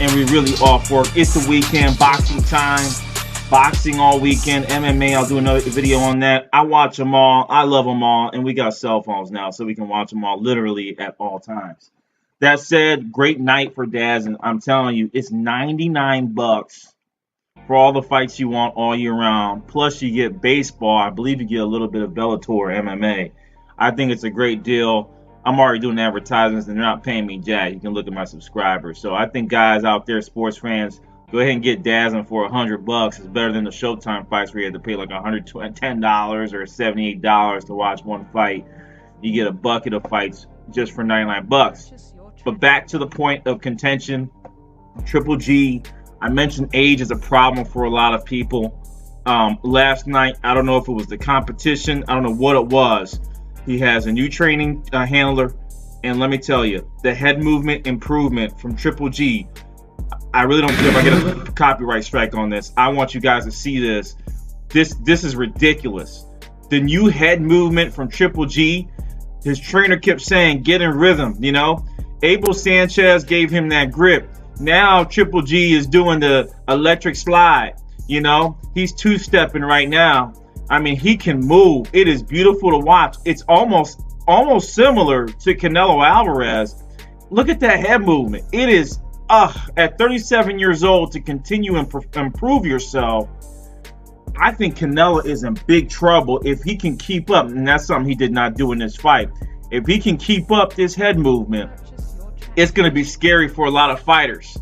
and we really off work. It's the weekend, boxing time, boxing all weekend, MMA. I'll do another video on that. I watch them all. I love them all, and we got cell phones now, so we can watch them all literally at all times. That said, great night for Daz, and I'm telling you, it's $99 for all the fights you want all year round. Plus, you get baseball. I believe you get a little bit of Bellator MMA. I think it's a great deal. I'm already doing advertisements, and they're not paying me jack. You can look at my subscribers. So I think guys out there, sports fans, go ahead and get Dazzling for $100. It's better than the Showtime fights where you had to pay like $110 or $78 to watch one fight. You get a bucket of fights just for $99. But back to the point of contention, Triple G. I mentioned age is a problem for a lot of people. Last night, I don't know if it was the competition. I don't know what it was. He has a new training handler. And let me tell you, the head movement improvement from Triple G. I really don't care if I get a copyright strike on this. I want you guys to see this. This is ridiculous. The new head movement from Triple G, his trainer kept saying, get in rhythm, you know? Abel Sanchez gave him that grip. Now Triple G is doing the electric slide, you know? He's two-stepping right now. I mean, he can move. It is beautiful to watch. It's almost similar to Canelo Alvarez. Look at that head movement. It is, at 37 years old, to continue and improve yourself. I think Canelo is in big trouble if he can keep up, and that's something he did not do in this fight. If he can keep up this head movement, it's going to be scary for a lot of fighters.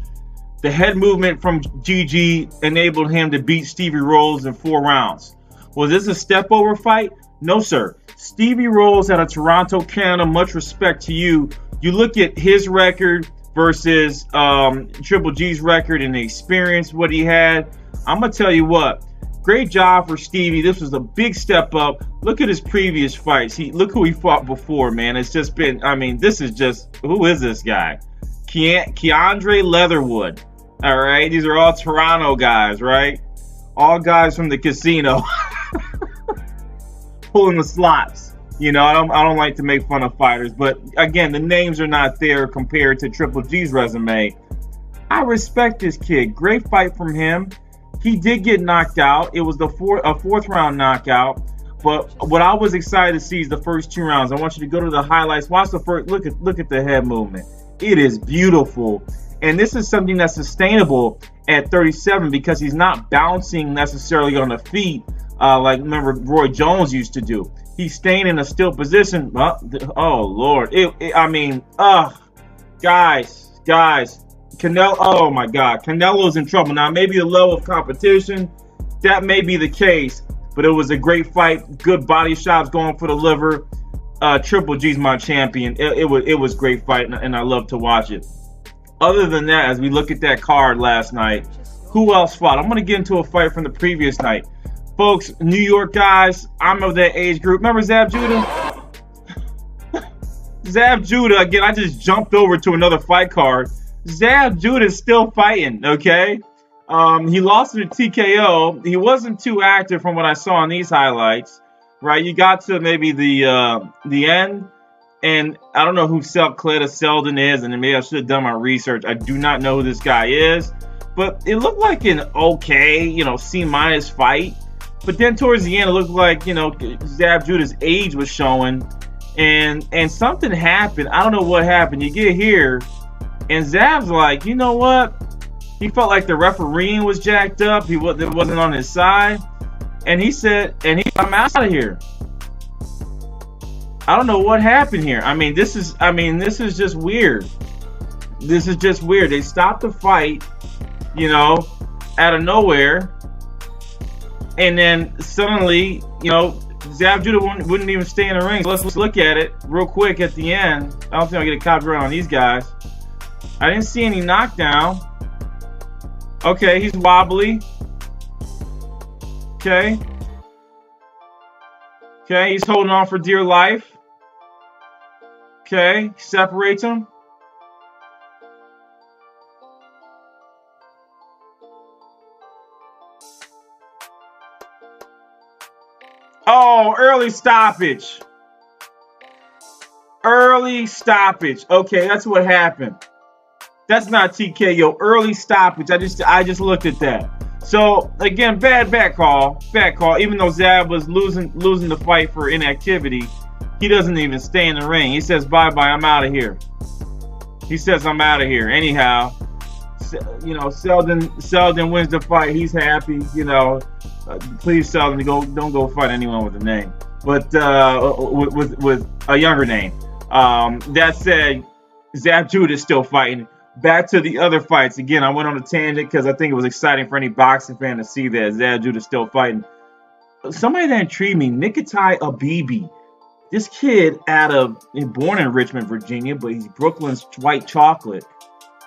The head movement from GG enabled him to beat Stevie Rolls in 4 rounds. Was this a step over fight? No, sir. Stevie Rolls out of Toronto, Canada, much respect to you. You look at his record versus Triple G's record and the experience, what he had. I'm going to tell you what. Great job for Stevie. This was a big step up. Look at his previous fights. Look who he fought before, man. It's just been, I mean, this is just, who is this guy? Keandre Leatherwood. All right. These are all Toronto guys, right? All guys from the casino. Pulling the slots. You know, I don't like to make fun of fighters, but again, the names are not there compared to Triple G's resume. I respect this kid. Great fight from him. He did get knocked out. It was a fourth round knockout. But what I was excited to see is the first 2 rounds. I want you to go to the highlights. Watch the first. Look at the head movement. It is beautiful, and this is something that's sustainable at 37 because he's not bouncing necessarily on the feet like remember Roy Jones used to do. He's staying in a still position. Oh Lord! Guys. Canelo, oh my God, Canelo's in trouble. Now, maybe the level of competition, that may be the case, but it was a great fight. Good body shots going for the liver. Triple G's my champion. It was a great fight, and I love to watch it. Other than that, as we look at that card last night, who else fought? I'm going to get into a fight from the previous night. Folks, New York guys, I'm of that age group. Remember Zab Judah? Zab Judah, again, I just jumped over to another fight card. Zab Judah is still fighting, okay? He lost to the TKO. He wasn't too active from what I saw in these highlights, right? You got to maybe the end, and I don't know who Cleta Selden is, and maybe I should have done my research. I do not know who this guy is, but it looked like an okay, C- fight. But then towards the end, it looked like, Zab Judah's age was showing, and something happened. I don't know what happened. You get here, and Zab's like, you know what? He felt like the refereeing was jacked up. It wasn't on his side. And he said, I'm out of here. I don't know what happened here. This is just weird. This is just weird. They stopped the fight, out of nowhere. And then suddenly, Zab Judah wouldn't even stay in the ring. So let's look at it real quick at the end. I don't think I'll get a copyright on these guys. I didn't see any knockdown. Okay, he's wobbly. Okay, he's holding on for dear life. Okay, separates him. Oh, early stoppage. Early stoppage. Okay, that's what happened. That's not TKO. Early stoppage. I just looked at that. So again, bad call. Bad call. Even though Zab was losing the fight for inactivity, he doesn't even stay in the ring. He says, bye bye, I'm out of here. He says, I'm out of here. Anyhow, you know, Selden wins the fight. He's happy. You know, please Selden, don't go fight anyone with a name, but with a younger name. That said, Zab Judah is still fighting. Back to the other fights. Again, I went on a tangent because I think it was exciting for any boxing fan to see that Zab Judah is still fighting. Somebody that intrigued me, Nikitai Abibi. This kid born in Richmond, Virginia, but he's Brooklyn's white chocolate.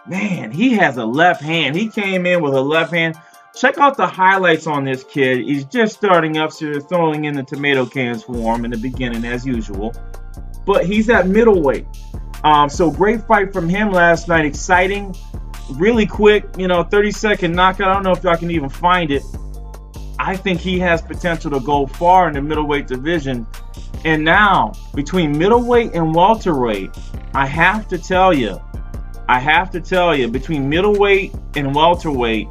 Man, he has a left hand. He came in with a left hand. Check out the highlights on this kid. He's just starting up, so they're throwing in the tomato cans for him in the beginning, as usual. But he's at middleweight. So great fight from him last night. Exciting, really quick, 30-second knockout. I don't know if y'all can even find it. I think he has potential to go far in the middleweight division. And now, between middleweight and welterweight, I have to tell you, between middleweight and welterweight,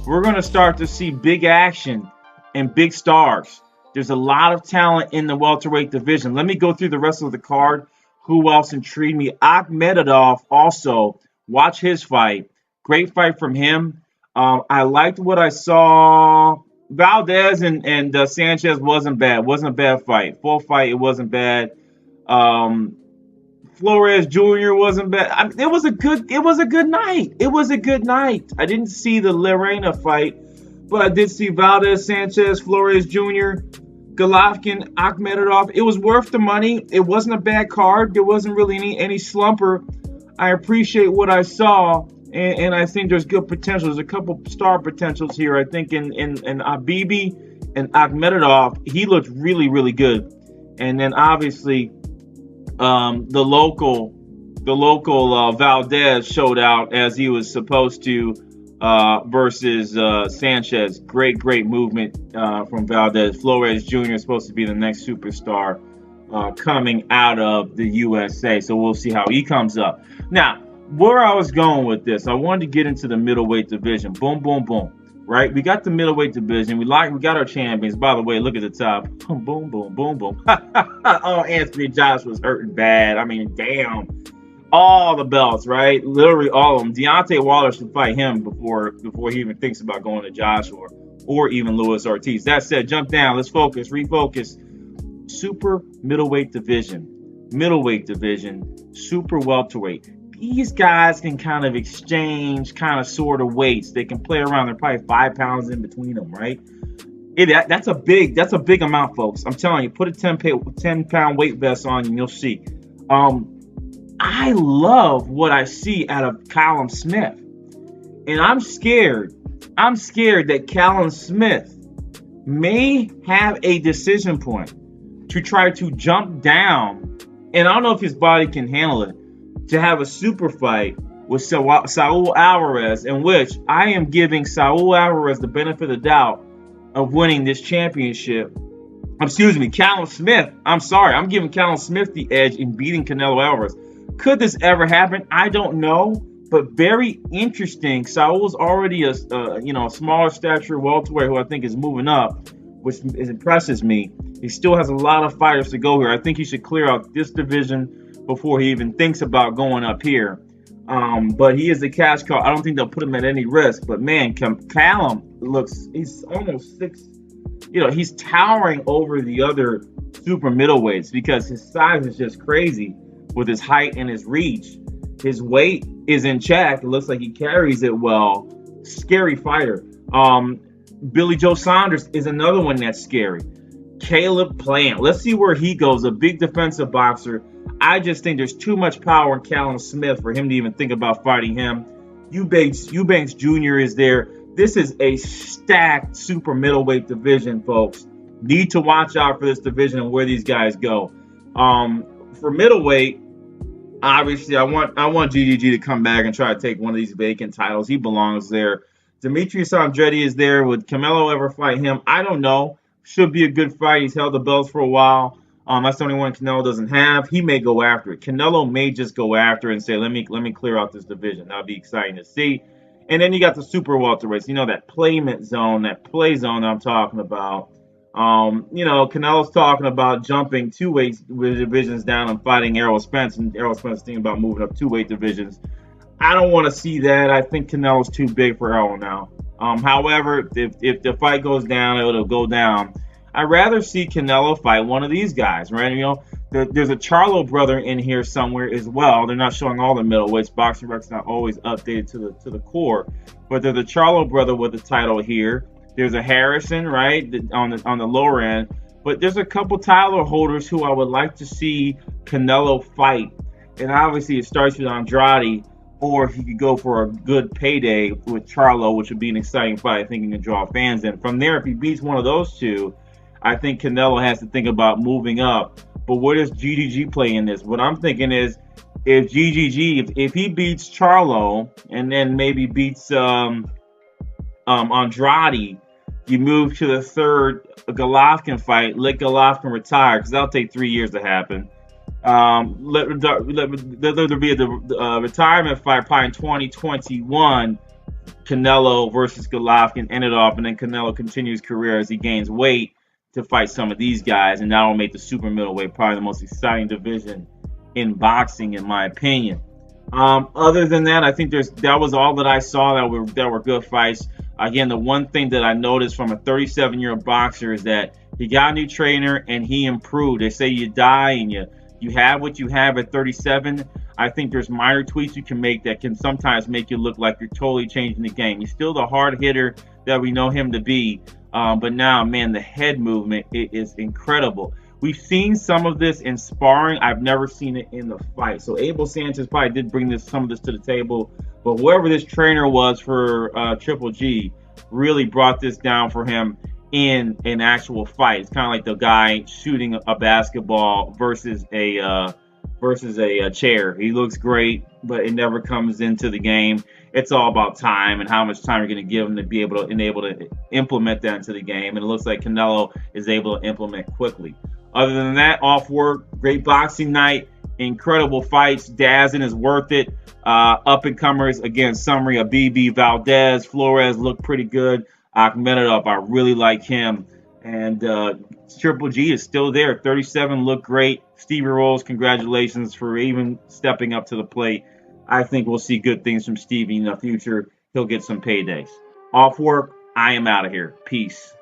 we're going to start to see big action and big stars. There's a lot of talent in the welterweight division. Let me go through the rest of the card. Who else intrigued me? Akhmedov also. Watch his fight. Great fight from him. I liked what I saw. Valdez and Sanchez wasn't bad. Wasn't a bad fight. Full fight, it wasn't bad. Flores Jr. wasn't bad. It was a good night. It was a good night. I didn't see the Lorena fight, but I did see Valdez, Sanchez, Flores Jr., Golovkin, Akhmedov. It was worth the money. It wasn't a bad card. There wasn't really any slumper. I appreciate what I saw. And I think there's good potential. There's a couple star potentials here. I think in Abibi and Akhmedov, he looked really, really good. And then obviously the local Valdez showed out as he was supposed to versus Sanchez. Great movement from Valdez. Flores Jr. is supposed to be the next superstar coming out of the USA. So we'll see how he comes up. Now, where I was going with this, I wanted to get into the middleweight division. Boom, boom, boom. Right? We got the middleweight division. We got our champions. By the way, look at the top. Boom, boom, boom, boom, boom. Oh, Anthony Joshua's hurting bad. I mean, damn. All the belts, right? Literally all of them. Deontay Wilder should fight him before he even thinks about going to Joshua or even Luis Ortiz. That said, jump down. Let's refocus. Super middleweight division, super welterweight. These guys can kind of exchange sort of weights. They can play around. They're probably 5 pounds in between them, right? That's a big amount, folks. I'm telling you, put a 10-pound weight vest on and you'll see. I love what I see out of Callum Smith. And I'm scared that Callum Smith may have a decision point to try to jump down. And I don't know if his body can handle it. To have a super fight with Saul Alvarez, in which I am giving Saul Alvarez the benefit of the doubt of winning this championship. Excuse me, Callum Smith. I'm sorry. I'm giving Callum Smith the edge in beating Canelo Alvarez. Could this ever happen? I don't know, but very interesting. Saul's already a smaller stature welterweight who I think is moving up, which impresses me. He still has a lot of fighters to go here. I think he should clear out this division before he even thinks about going up here. But he is a cash cow. I don't think they'll put him at any risk. But man, Callum he's almost 6. He's towering over the other super middleweights because his size is just crazy with his height and his reach. His weight is in check. It looks like he carries it well. Scary fighter. Billy Joe Saunders is another one that's scary. Caleb Plant. Let's see where he goes. A big defensive boxer. I just think there's too much power in Callum Smith for him to even think about fighting him. Eubanks Jr. is there. This is a stacked super middleweight division, folks. Need to watch out for this division and where these guys go. For middleweight, obviously, I want GGG to come back and try to take one of these vacant titles. He belongs there. Demetrius Andretti is there. Would Canelo ever fight him? I don't know. Should be a good fight. He's held the belts for a while. That's the only one Canelo doesn't have. He may go after it. Canelo may just go after it and say, let me clear out this division. That'll be exciting to see. And then you got the super welterweights. That playment zone, that play zone that I'm talking about. Canelo's talking about jumping two-weight divisions down and fighting Errol Spence, and Errol Spence thinking about moving up two-weight divisions. I don't want to see that. I think Canelo's too big for Errol now. However, if the fight goes down, it'll go down. I'd rather see Canelo fight one of these guys, right? There's a Charlo brother in here somewhere as well. They're not showing all the middleweights. Boxing Rec's not always updated to the core, but there's a Charlo brother with the title here. There's a Harrison, right, on the lower end. But there's a couple title holders who I would like to see Canelo fight, and obviously it starts with Andrade, or he could go for a good payday with Charlo, which would be an exciting fight. I think he can draw fans in. From there, if he beats one of those two, I think Canelo has to think about moving up. But where does GGG play in this? What I'm thinking is, if GGG, if he beats Charlo and then maybe beats Andrade, you move to the third Golovkin fight. Let Golovkin retire, because that'll take 3 years to happen. Let there be a retirement fight probably in 2021. Canelo versus Golovkin ended off, and then Canelo continues his career as he gains weight to fight some of these guys, and that will make the super middleweight probably the most exciting division in boxing, in my opinion. Other than that, I think that was all that I saw that were good fights. Again, the one thing that I noticed from a 37-year-old boxer is that he got a new trainer and he improved. They say you die and you have what you have at 37. I think there's minor tweaks you can make that can sometimes make you look like you're totally changing the game. He's still the hard hitter that we know him to be, but now, man, the head movement is incredible. We've seen some of this in sparring. I've never seen it in the fight. So Abel Sanchez probably did bring some of this to the table, but whoever this trainer was for Triple G really brought this down for him in an actual fight. It's kind of like the guy shooting a basketball versus a chair. He looks great, but it never comes into the game. It's all about time and how much time you're going to give him to be able to implement that into the game. And it looks like Canelo is able to implement quickly. Other than that, off work, great boxing night, incredible fights. Dazin is worth it. Up and comers again, summary of BB Valdez, Flores look pretty good. Akhmedov, I really like him. And Triple G is still there. 37 look great. Steve Rolls, congratulations for even stepping up to the plate. I think we'll see good things from Stevie in the future. He'll get some paydays. Off work, I am out of here. Peace.